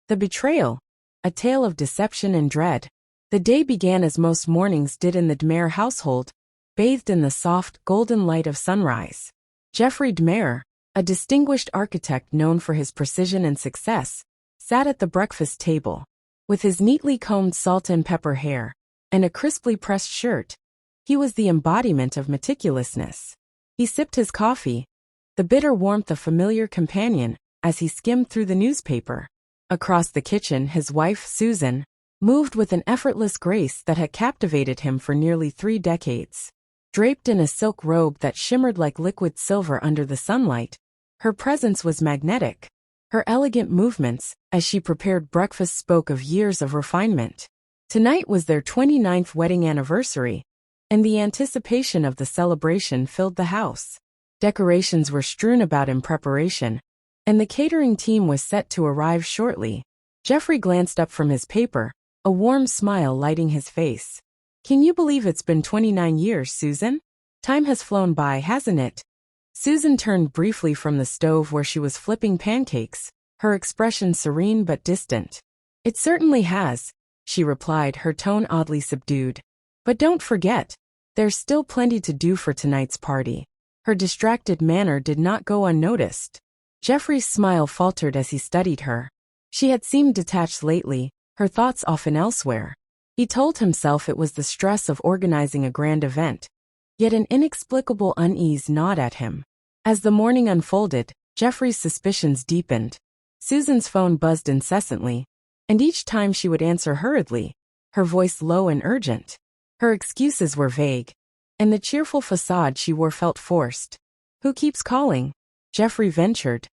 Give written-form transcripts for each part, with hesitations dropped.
The betrayal. A tale of deception and dread. The day began as most mornings did in the Dmer household, bathed in the soft, golden light of sunrise. Jeffrey Dmer, a distinguished architect known for his precision and success, sat at the breakfast table. With his neatly combed salt and pepper hair, and a crisply pressed shirt, he was the embodiment of meticulousness. He sipped his coffee, the bitter warmth a familiar companion, as he skimmed through the newspaper. Across the kitchen, his wife, Susan, moved with an effortless grace that had captivated him for nearly 3 decades. Draped in a silk robe that shimmered like liquid silver under the sunlight, her presence was magnetic. Her elegant movements, as she prepared breakfast, spoke of years of refinement. Tonight was their 29th wedding anniversary, and the anticipation of the celebration filled the house. Decorations were strewn about in preparation, and the catering team was set to arrive shortly. Jeffrey glanced up from his paper, a warm smile lighting his face. "Can you believe it's been 29 years, Susan? Time has flown by, hasn't it?" Susan turned briefly from the stove where she was flipping pancakes, her expression serene but distant. "It certainly has," she replied, her tone oddly subdued. "But don't forget, there's still plenty to do for tonight's party." Her distracted manner did not go unnoticed. Jeffrey's smile faltered as he studied her. She had seemed detached lately, her thoughts often elsewhere. He told himself it was the stress of organizing a grand event, yet an inexplicable unease gnawed at him. As the morning unfolded, Jeffrey's suspicions deepened. Susan's phone buzzed incessantly, and each time she would answer hurriedly, her voice low and urgent. Her excuses were vague, and the cheerful facade she wore felt forced. "Who keeps calling?" Jeffrey ventured,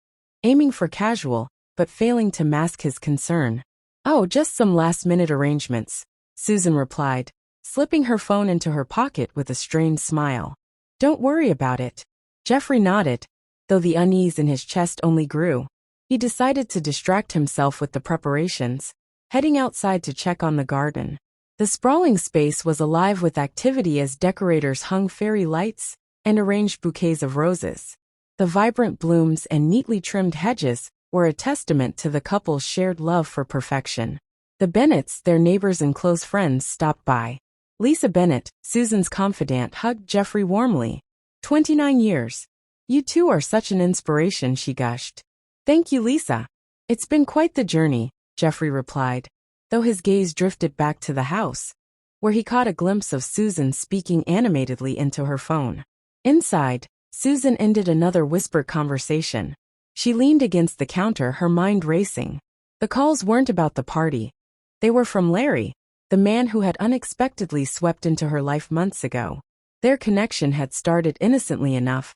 aiming for casual, but failing to mask his concern. "Oh, just some last-minute arrangements," Susan replied, slipping her phone into her pocket with a strained smile. "Don't worry about it." Jeffrey nodded, though the unease in his chest only grew. He decided to distract himself with the preparations, heading outside to check on the garden. The sprawling space was alive with activity as decorators hung fairy lights and arranged bouquets of roses. The vibrant blooms and neatly trimmed hedges were a testament to the couple's shared love for perfection. The Bennetts, their neighbors and close friends, stopped by. Lisa Bennett, Susan's confidant, hugged Jeffrey warmly. 29 years. You two are such an inspiration, she gushed. "Thank you, Lisa. It's been quite the journey," Jeffrey replied, though his gaze drifted back to the house, where he caught a glimpse of Susan speaking animatedly into her phone. Inside, Susan ended another whispered conversation. She leaned against the counter, her mind racing. The calls weren't about the party. They were from Larry, the man who had unexpectedly swept into her life months ago. Their connection had started innocently enough,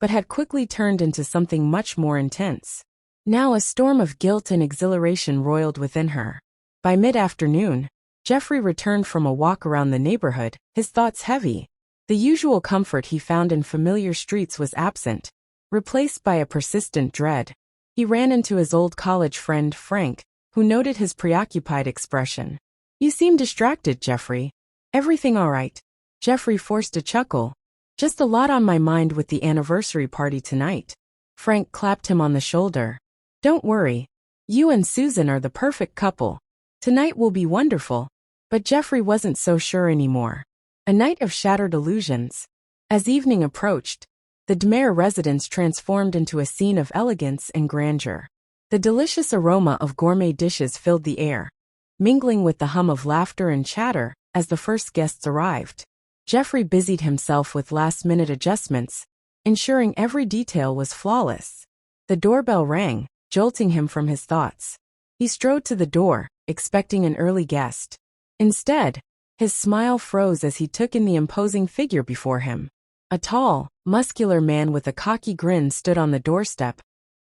but had quickly turned into something much more intense. Now a storm of guilt and exhilaration roiled within her. By mid-afternoon, Jeffrey returned from a walk around the neighborhood, his thoughts heavy. The usual comfort he found in familiar streets was absent, replaced by a persistent dread. He ran into his old college friend, Frank, who noted his preoccupied expression. "You seem distracted, Jeffrey. Everything all right?" Jeffrey forced a chuckle. "Just a lot on my mind with the anniversary party tonight." Frank clapped him on the shoulder. "Don't worry. You and Susan are the perfect couple. Tonight will be wonderful." But Jeffrey wasn't so sure anymore. A night of shattered illusions. As evening approached, the Dmer residence transformed into a scene of elegance and grandeur. The delicious aroma of gourmet dishes filled the air, mingling with the hum of laughter and chatter as the first guests arrived. Jeffrey busied himself with last-minute adjustments, ensuring every detail was flawless. The doorbell rang, jolting him from his thoughts. He strode to the door, expecting an early guest. Instead, his smile froze as he took in the imposing figure before him. A tall, muscular man with a cocky grin stood on the doorstep,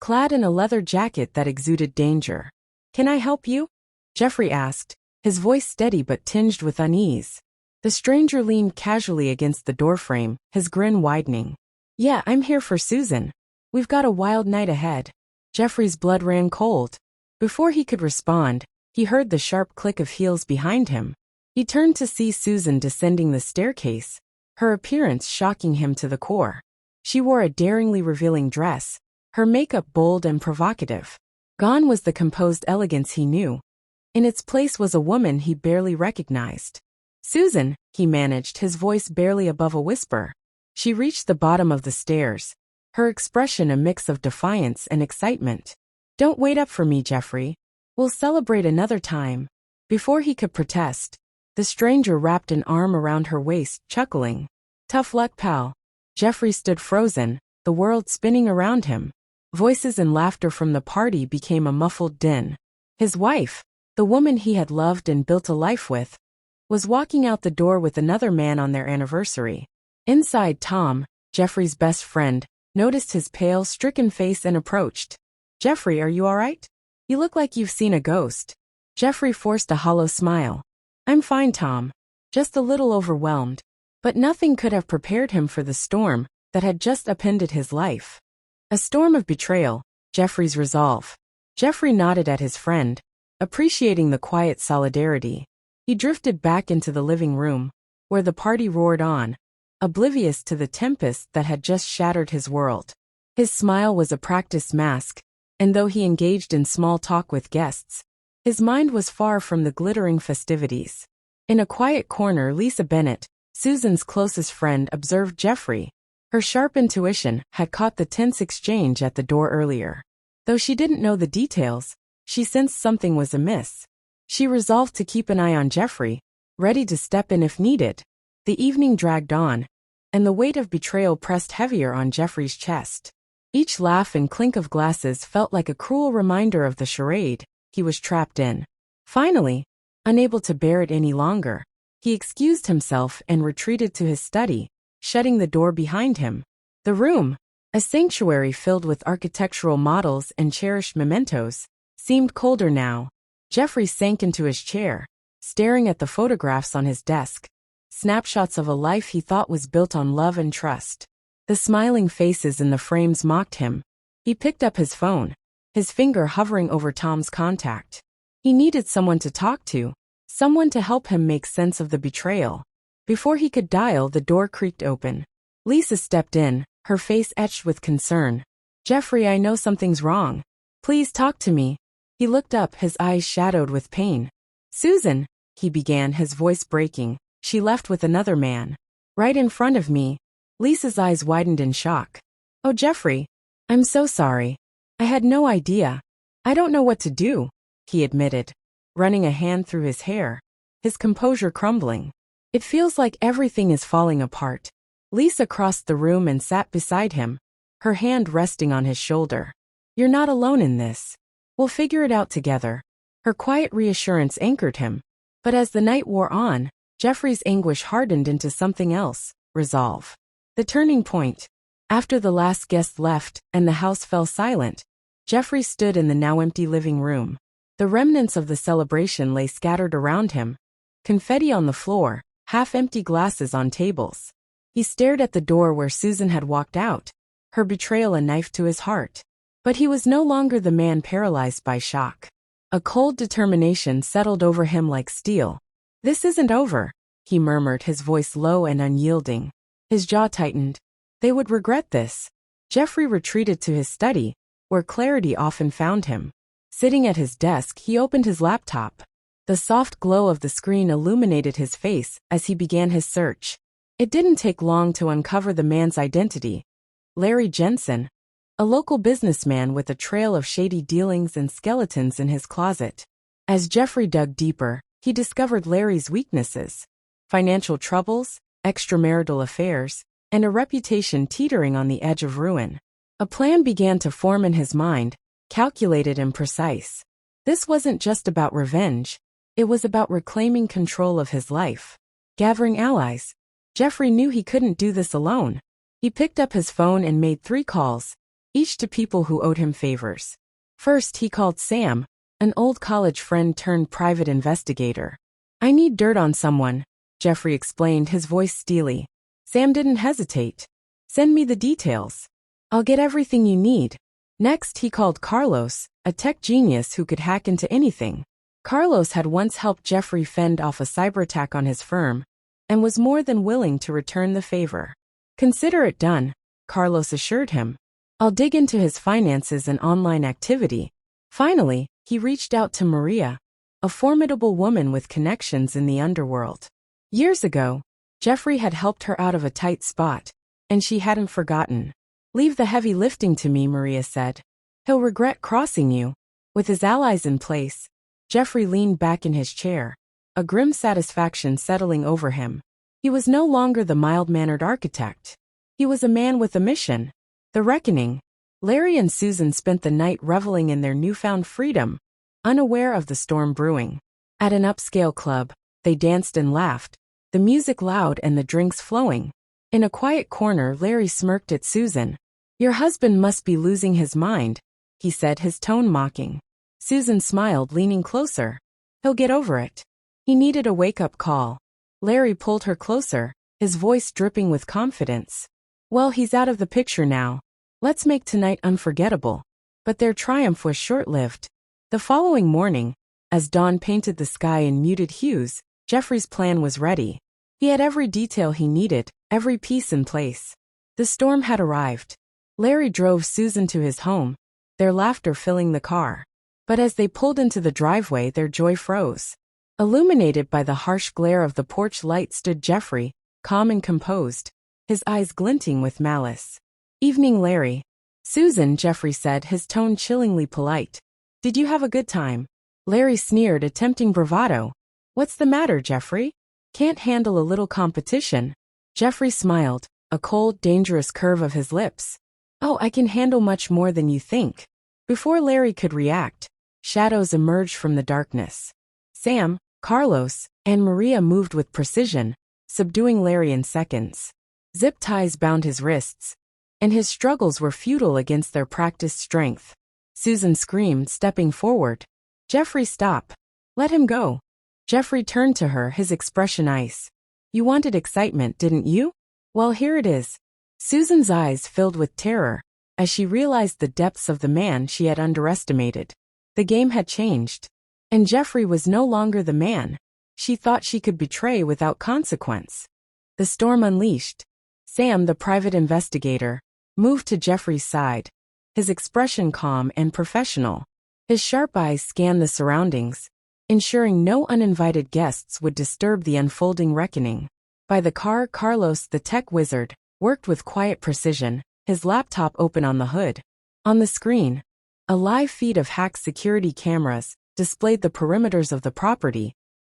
clad in a leather jacket that exuded danger. "Can I help you?" Jeffrey asked, his voice steady but tinged with unease. The stranger leaned casually against the doorframe, his grin widening. "Yeah, I'm here for Susan. We've got a wild night ahead." Jeffrey's blood ran cold. Before he could respond, he heard the sharp click of heels behind him. He turned to see Susan descending the staircase, her appearance shocking him to the core. She wore a daringly revealing dress, her makeup bold and provocative. Gone was the composed elegance he knew. In its place was a woman he barely recognized. Susan, he managed, his voice barely above a whisper. She reached the bottom of the stairs, her expression a mix of defiance and excitement. Don't wait up for me, Jeffrey. We'll celebrate another time. Before he could protest, the stranger wrapped an arm around her waist, chuckling. Tough luck, pal. Jeffrey stood frozen, the world spinning around him. Voices and laughter from the party became a muffled din. His wife, the woman he had loved and built a life with, was walking out the door with another man on their anniversary. Inside, Tom, Jeffrey's best friend, noticed his pale, stricken face and approached. Jeffrey, are you all right? You look like you've seen a ghost. Jeffrey forced a hollow smile. I'm fine, Tom. Just a little overwhelmed. But nothing could have prepared him for the storm that had just upended his life. A storm of betrayal, Jeffrey's resolve. Jeffrey nodded at his friend, appreciating the quiet solidarity. He drifted back into the living room, where the party roared on, oblivious to the tempest that had just shattered his world. His smile was a practiced mask, and though he engaged in small talk with guests, his mind was far from the glittering festivities. In a quiet corner, Lisa Bennett, Susan's closest friend, observed Jeffrey. Her sharp intuition had caught the tense exchange at the door earlier. Though she didn't know the details, she sensed something was amiss. She resolved to keep an eye on Jeffrey, ready to step in if needed. The evening dragged on, and the weight of betrayal pressed heavier on Jeffrey's chest. Each laugh and clink of glasses felt like a cruel reminder of the charade he was trapped in. Finally, unable to bear it any longer, he excused himself and retreated to his study, shutting the door behind him. The room, a sanctuary filled with architectural models and cherished mementos, seemed colder now. Jeffrey sank into his chair, staring at the photographs on his desk, snapshots of a life he thought was built on love and trust. The smiling faces in the frames mocked him. He picked up his phone, his finger hovering over Tom's contact. He needed someone to talk to, someone to help him make sense of the betrayal. Before he could dial, the door creaked open. Lisa stepped in, her face etched with concern. Jeffrey, I know something's wrong. Please talk to me. He looked up, his eyes shadowed with pain. Susan, he began, his voice breaking. She left with another man. Right in front of me. Lisa's eyes widened in shock. Oh, Jeffrey. I'm so sorry. I had no idea. I don't know what to do, he admitted, running a hand through his hair, his composure crumbling. It feels like everything is falling apart. Lisa crossed the room and sat beside him, her hand resting on his shoulder. You're not alone in this. We'll figure it out together. Her quiet reassurance anchored him. But as the night wore on, Jeffrey's anguish hardened into something else, resolve. The turning point. After the last guest left and the house fell silent, Jeffrey stood in the now empty living room. The remnants of the celebration lay scattered around him, confetti on the floor, half-empty glasses on tables. He stared at the door where Susan had walked out, her betrayal a knife to his heart. But he was no longer the man paralyzed by shock. A cold determination settled over him like steel. This isn't over, he murmured, his voice low and unyielding. His jaw tightened. They would regret this. Jeffrey retreated to his study, where clarity often found him. Sitting at his desk, he opened his laptop. The soft glow of the screen illuminated his face as he began his search. It didn't take long to uncover the man's identity. Larry Jensen, a local businessman with a trail of shady dealings and skeletons in his closet. As Jeffrey dug deeper, he discovered Larry's weaknesses: financial troubles, extramarital affairs, and a reputation teetering on the edge of ruin. A plan began to form in his mind, calculated and precise. This wasn't just about revenge. It was about reclaiming control of his life. Gathering allies. Jeffrey knew he couldn't do this alone. He picked up his phone and made 3 calls, each to people who owed him favors. First, he called Sam, an old college friend turned private investigator. I need dirt on someone, Jeffrey explained, his voice steely. Sam didn't hesitate. Send me the details. I'll get everything you need. Next, he called Carlos, a tech genius who could hack into anything. Carlos had once helped Jeffrey fend off a cyber attack on his firm, and was more than willing to return the favor. Consider it done, Carlos assured him. I'll dig into his finances and online activity, Finally, he reached out to Maria, a formidable woman with connections in the underworld. Years ago, Jeffrey had helped her out of a tight spot, and she hadn't forgotten. "Leave the heavy lifting to me," Maria said. "He'll regret crossing you." With his allies in place, Jeffrey leaned back in his chair, a grim satisfaction settling over him. He was no longer the mild-mannered architect. He was a man with a mission. The reckoning. Larry and Susan spent the night reveling in their newfound freedom, unaware of the storm brewing. At an upscale club, they danced and laughed, the music loud and the drinks flowing. In a quiet corner, Larry smirked at Susan. "Your husband must be losing his mind," he said, his tone mocking. Susan smiled, leaning closer. "He'll get over it." He needed a wake-up call. Larry pulled her closer, his voice dripping with confidence. "Well, he's out of the picture now. Let's make tonight unforgettable." But their triumph was short-lived. The following morning, as dawn painted the sky in muted hues, Jeffrey's plan was ready. He had every detail he needed, every piece in place. The storm had arrived. Larry drove Susan to his home, their laughter filling the car. But as they pulled into the driveway, their joy froze. Illuminated by the harsh glare of the porch light stood Jeffrey, calm and composed, his eyes glinting with malice. "Evening, Larry." "Susan," Jeffrey said, his tone chillingly polite. "Did you have a good time?" Larry sneered, attempting bravado. "What's the matter, Jeffrey? Can't handle a little competition?" Jeffrey smiled, a cold, dangerous curve of his lips. "Oh, I can handle much more than you think." Before Larry could react, shadows emerged from the darkness. Sam, Carlos, and Maria moved with precision, subduing Larry in seconds. Zip ties bound his wrists, and his struggles were futile against their practiced strength. Susan screamed, stepping forward. "Jeffrey, stop. Let him go." Jeffrey turned to her, his expression ice. "You wanted excitement, didn't you? Well, here it is." Susan's eyes filled with terror as she realized the depths of the man she had underestimated. The game had changed, and Jeffrey was no longer the man she thought she could betray without consequence. The storm unleashed. Sam, the private investigator, moved to Jeffrey's side, his expression calm and professional. His sharp eyes scanned the surroundings, ensuring no uninvited guests would disturb the unfolding reckoning. By the car, Carlos, the tech wizard, worked with quiet precision, his laptop open on the hood. On the screen, a live feed of hacked security cameras displayed the perimeters of the property,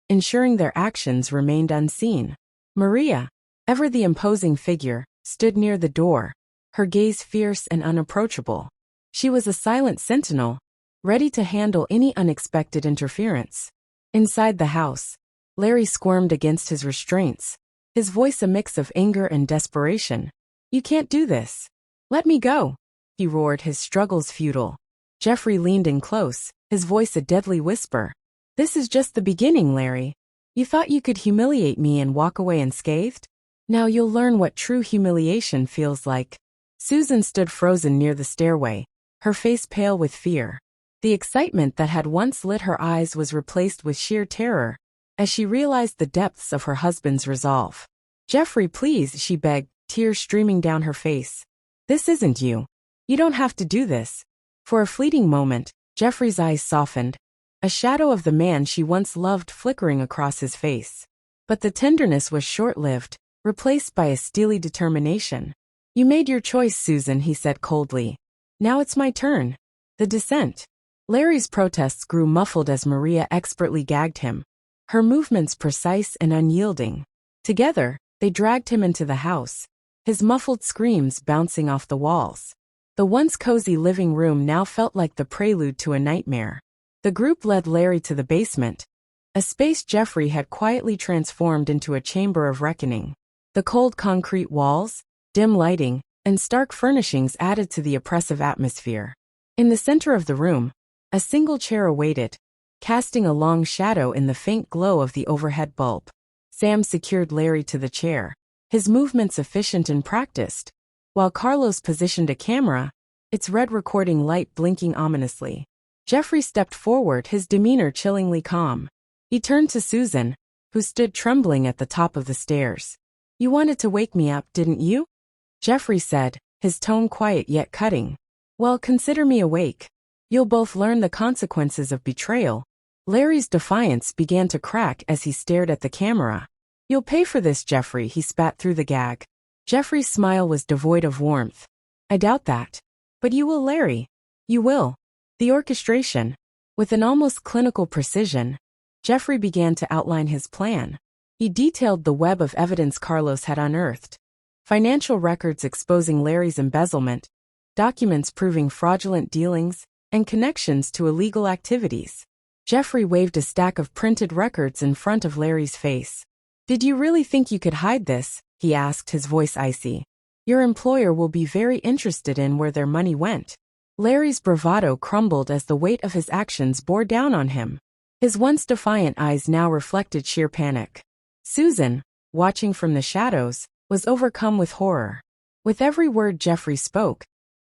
ensuring their actions remained unseen. Maria, ever the imposing figure, stood near the door, her gaze fierce and unapproachable. She was a silent sentinel, ready to handle any unexpected interference. Inside the house, Larry squirmed against his restraints, his voice a mix of anger and desperation. "You can't do this. Let me go," he roared, his struggles futile. Jeffrey leaned in close, his voice a deadly whisper. "This is just the beginning, Larry. You thought you could humiliate me and walk away unscathed? Now you'll learn what true humiliation feels like." Susan stood frozen near the stairway, her face pale with fear. The excitement that had once lit her eyes was replaced with sheer terror as she realized the depths of her husband's resolve. "Jeffrey, please," she begged, tears streaming down her face. "This isn't you. You don't have to do this." For a fleeting moment, Jeffrey's eyes softened, a shadow of the man she once loved flickering across his face. But the tenderness was short-lived, replaced by a steely determination. "You made your choice, Susan," he said coldly. "Now it's my turn." The descent. Larry's protests grew muffled as Maria expertly gagged him, her movements precise and unyielding. Together, they dragged him into the house, his muffled screams bouncing off the walls. The once cozy living room now felt like the prelude to a nightmare. The group led Larry to the basement, a space Jeffrey had quietly transformed into a chamber of reckoning. The cold concrete walls, dim lighting, and stark furnishings added to the oppressive atmosphere. In the center of the room, a single chair awaited, casting a long shadow in the faint glow of the overhead bulb. Sam secured Larry to the chair, his movements efficient and practiced, while Carlos positioned a camera, its red recording light blinking ominously. Jeffrey stepped forward, his demeanor chillingly calm. He turned to Susan, who stood trembling at the top of the stairs. "You wanted to wake me up, didn't you?" Jeffrey said, his tone quiet yet cutting. "Well, consider me awake." You'll both learn the consequences of betrayal. Larry's defiance began to crack as he stared at the camera. You'll pay for this, Jeffrey, he spat through the gag. Jeffrey's smile was devoid of warmth. I doubt that. But you will, Larry. You will. The orchestration. With an almost clinical precision, Jeffrey began to outline his plan. He detailed the web of evidence Carlos had unearthed. Financial records exposing Larry's embezzlement, documents proving fraudulent dealings, and connections to illegal activities. Jeffrey waved a stack of printed records in front of Larry's face. Did you really think you could hide this? He asked, his voice icy. Your employer will be very interested in where their money went. Larry's bravado crumbled as the weight of his actions bore down on him. His once defiant eyes now reflected sheer panic. Susan, watching from the shadows, was overcome with horror. With every word Jeffrey spoke,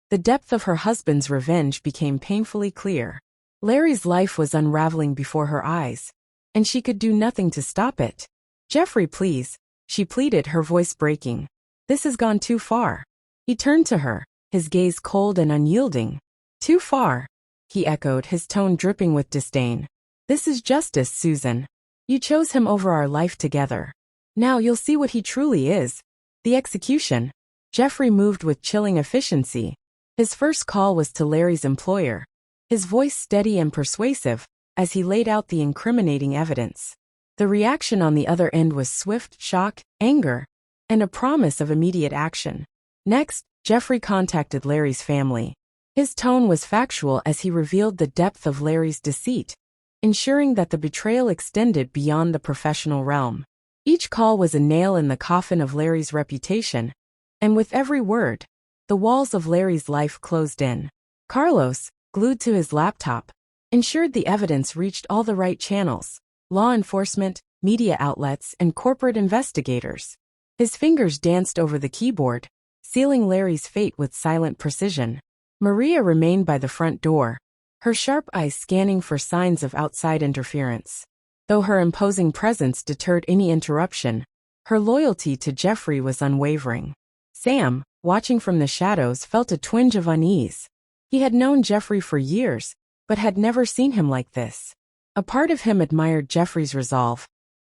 the depth of her husband's revenge became painfully clear. Larry's life was unraveling before her eyes, and she could do nothing to stop it. Jeffrey, please, she pleaded, her voice breaking. This has gone too far. He turned to her, his gaze cold and unyielding. Too far, he echoed, his tone dripping with disdain. This is justice, Susan. You chose him over our life together. Now you'll see what he truly is. The execution. Jeffrey moved with chilling efficiency. His first call was to Larry's employer, his voice steady and persuasive, as he laid out the incriminating evidence. The reaction on the other end was swift shock, anger, and a promise of immediate action. Next, Jeffrey contacted Larry's family. His tone was factual as he revealed the depth of Larry's deceit, ensuring that the betrayal extended beyond the professional realm. Each call was a nail in the coffin of Larry's reputation, and with every word, the walls of Larry's life closed in. Carlos, glued to his laptop, ensured the evidence reached all the right channels: law enforcement, media outlets, and corporate investigators. His fingers danced over the keyboard, sealing Larry's fate with silent precision. Maria remained by the front door, her sharp eyes scanning for signs of outside interference. Though her imposing presence deterred any interruption, her loyalty to Jeffrey was unwavering. Sam, watching from the shadows, felt a twinge of unease. He had known Jeffrey for years, but had never seen him like this. A part of him admired Jeffrey's resolve,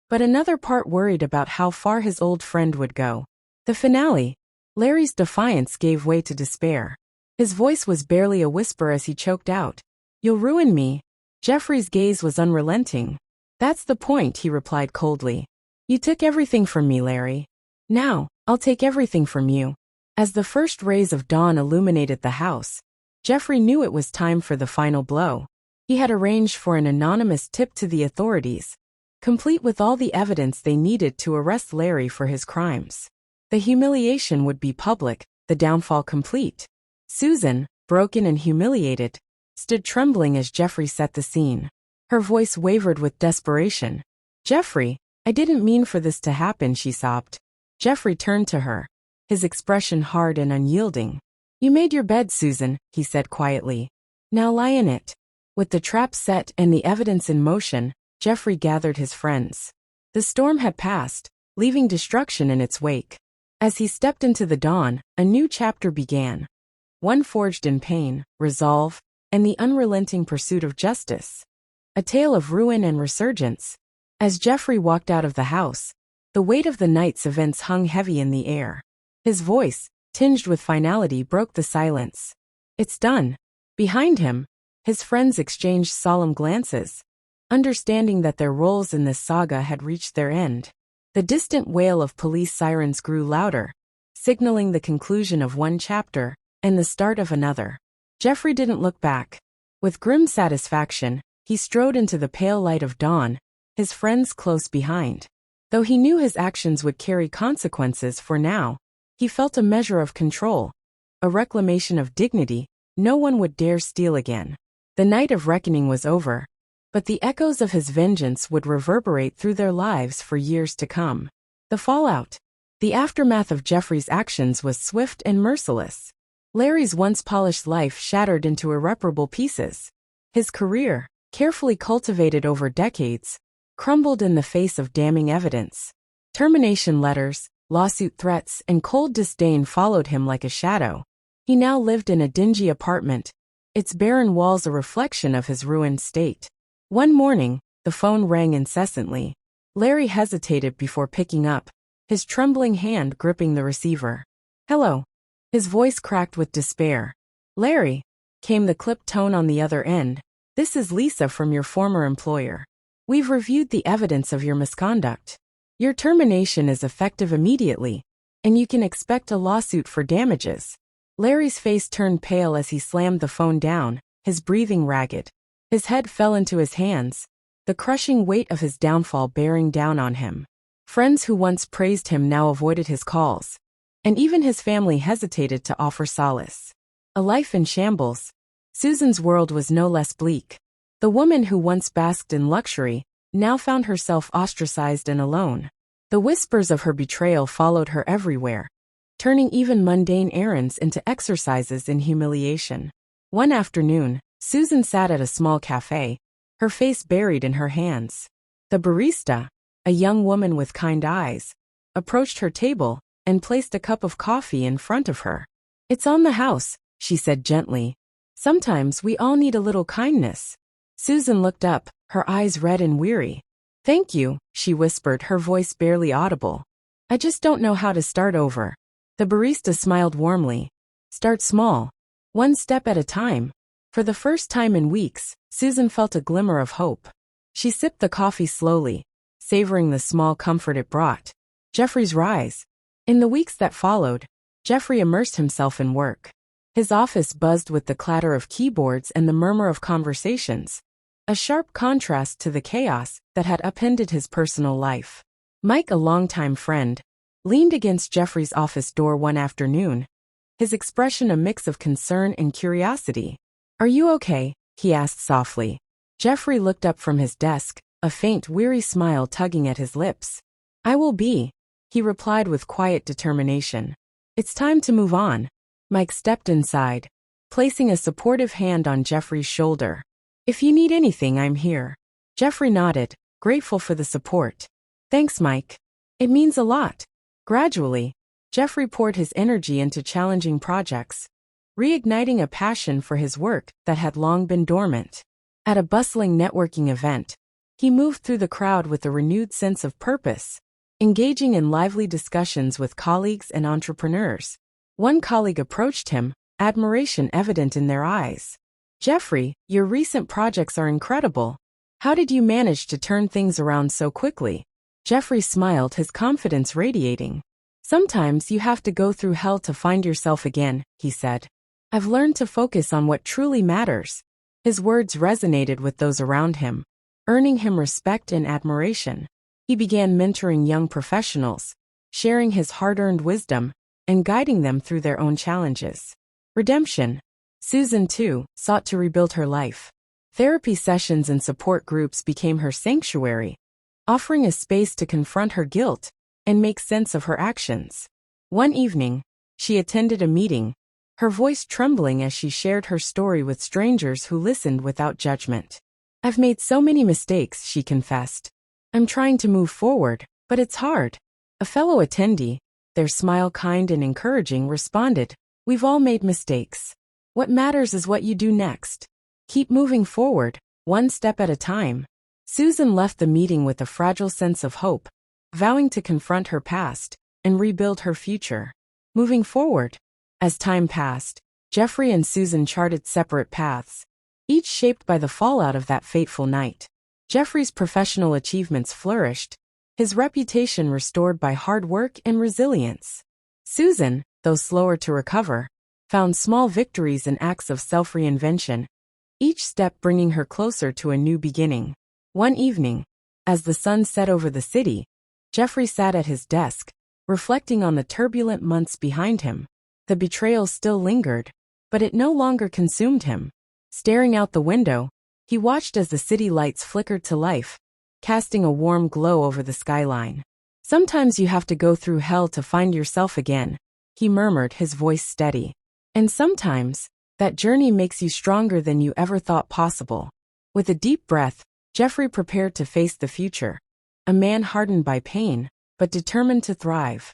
but another part worried about how far his old friend would go. The finale. Larry's defiance gave way to despair. His voice was barely a whisper as he choked out, "You'll ruin me." Jeffrey's gaze was unrelenting. "That's the point," he replied coldly. "You took everything from me, Larry. Now, I'll take everything from you." As the first rays of dawn illuminated the house, Jeffrey knew it was time for the final blow. He had arranged for an anonymous tip to the authorities, complete with all the evidence they needed to arrest Larry for his crimes. The humiliation would be public, the downfall complete. Susan, broken and humiliated, stood trembling as Jeffrey set the scene. Her voice wavered with desperation. "Jeffrey, I didn't mean for this to happen," she sobbed. Jeffrey turned to her, his expression hard and unyielding. "You made your bed, Susan," he said quietly. "Now lie in it." With the trap set and the evidence in motion, Jeffrey gathered his friends. The storm had passed, leaving destruction in its wake. As he stepped into the dawn, a new chapter began. One forged in pain, resolve, and the unrelenting pursuit of justice. A tale of ruin and resurgence. As Jeffrey walked out of the house, the weight of the night's events hung heavy in the air. His voice, tinged with finality, broke the silence. "It's done." Behind him, his friends exchanged solemn glances, understanding that their roles in this saga had reached their end. The distant wail of police sirens grew louder, signaling the conclusion of one chapter and the start of another. Jeffrey didn't look back. With grim satisfaction, he strode into the pale light of dawn, his friends close behind. Though he knew his actions would carry consequences, for now, he felt a measure of control, a reclamation of dignity. No one would dare steal again. The night of reckoning was over, but the echoes of his vengeance would reverberate through their lives for years to come. The fallout. The aftermath of Jeffrey's actions was swift and merciless. Larry's once polished life shattered into irreparable pieces. His career, carefully cultivated over decades, crumbled in the face of damning evidence. Termination letters, lawsuit threats, and cold disdain followed him like a shadow. He now lived in a dingy apartment, its barren walls a reflection of his ruined state. One morning, the phone rang incessantly. Larry hesitated before picking up, his trembling hand gripping the receiver. "Hello." His voice cracked with despair. "Larry," came the clipped tone on the other end, "this is Lisa from your former employer. We've reviewed the evidence of your misconduct. Your termination is effective immediately, and you can expect a lawsuit for damages." Larry's face turned pale as he slammed the phone down, his breathing ragged. His head fell into his hands, the crushing weight of his downfall bearing down on him. Friends who once praised him now avoided his calls, and even his family hesitated to offer solace. A life in shambles. Susan's world was no less bleak. The woman who once basked in luxury now found herself ostracized and alone. The whispers of her betrayal followed her everywhere, turning even mundane errands into exercises in humiliation. One afternoon, Susan sat at a small cafe, her face buried in her hands. The barista, a young woman with kind eyes, approached her table and placed a cup of coffee in front of her. "It's on the house," she said gently. "Sometimes we all need a little kindness." Susan looked up, her eyes red and weary. "Thank you," she whispered, her voice barely audible. "I just don't know how to start over." The barista smiled warmly. "Start small. One step at a time." For the first time in weeks, Susan felt a glimmer of hope. She sipped the coffee slowly, savoring the small comfort it brought. Jeffrey's rise. In the weeks that followed, Jeffrey immersed himself in work. His office buzzed with the clatter of keyboards and the murmur of conversations, a sharp contrast to the chaos that had upended his personal life. Mike, a longtime friend, leaned against Jeffrey's office door one afternoon, his expression a mix of concern and curiosity. "Are you okay?" he asked softly. Jeffrey looked up from his desk, a faint, weary smile tugging at his lips. "I will be," he replied with quiet determination. "It's time to move on." Mike stepped inside, placing a supportive hand on Jeffrey's shoulder. "If you need anything, I'm here." Jeffrey nodded, grateful for the support. "Thanks, Mike. It means a lot." Gradually, Jeffrey poured his energy into challenging projects, reigniting a passion for his work that had long been dormant. At a bustling networking event, he moved through the crowd with a renewed sense of purpose, engaging in lively discussions with colleagues and entrepreneurs. One colleague approached him, admiration evident in their eyes. "Jeffrey, your recent projects are incredible. How did you manage to turn things around so quickly?" Jeffrey smiled, his confidence radiating. "Sometimes you have to go through hell to find yourself again," he said. "I've learned to focus on what truly matters." His words resonated with those around him, earning him respect and admiration. He began mentoring young professionals, sharing his hard-earned wisdom, and guiding them through their own challenges. Redemption. Susan, too, sought to rebuild her life. Therapy sessions and support groups became her sanctuary, offering a space to confront her guilt and make sense of her actions. One evening, she attended a meeting, her voice trembling as she shared her story with strangers who listened without judgment. "I've made so many mistakes," she confessed. "I'm trying to move forward, but it's hard." A fellow attendee, their smile kind and encouraging, responded, "We've all made mistakes. What matters is what you do next. Keep moving forward, one step at a time." Susan left the meeting with a fragile sense of hope, vowing to confront her past and rebuild her future. Moving forward. As time passed, Jeffrey and Susan charted separate paths, each shaped by the fallout of that fateful night. Jeffrey's professional achievements flourished, his reputation restored by hard work and resilience. Susan, though slower to recover, found small victories and acts of self-reinvention, each step bringing her closer to a new beginning. One evening, as the sun set over the city, Jeffrey sat at his desk, reflecting on the turbulent months behind him. The betrayal still lingered, but it no longer consumed him. Staring out the window, he watched as the city lights flickered to life, casting a warm glow over the skyline. "Sometimes you have to go through hell to find yourself again," he murmured, his voice steady. "And sometimes, that journey makes you stronger than you ever thought possible." With a deep breath, Jeffrey prepared to face the future, a man hardened by pain, but determined to thrive.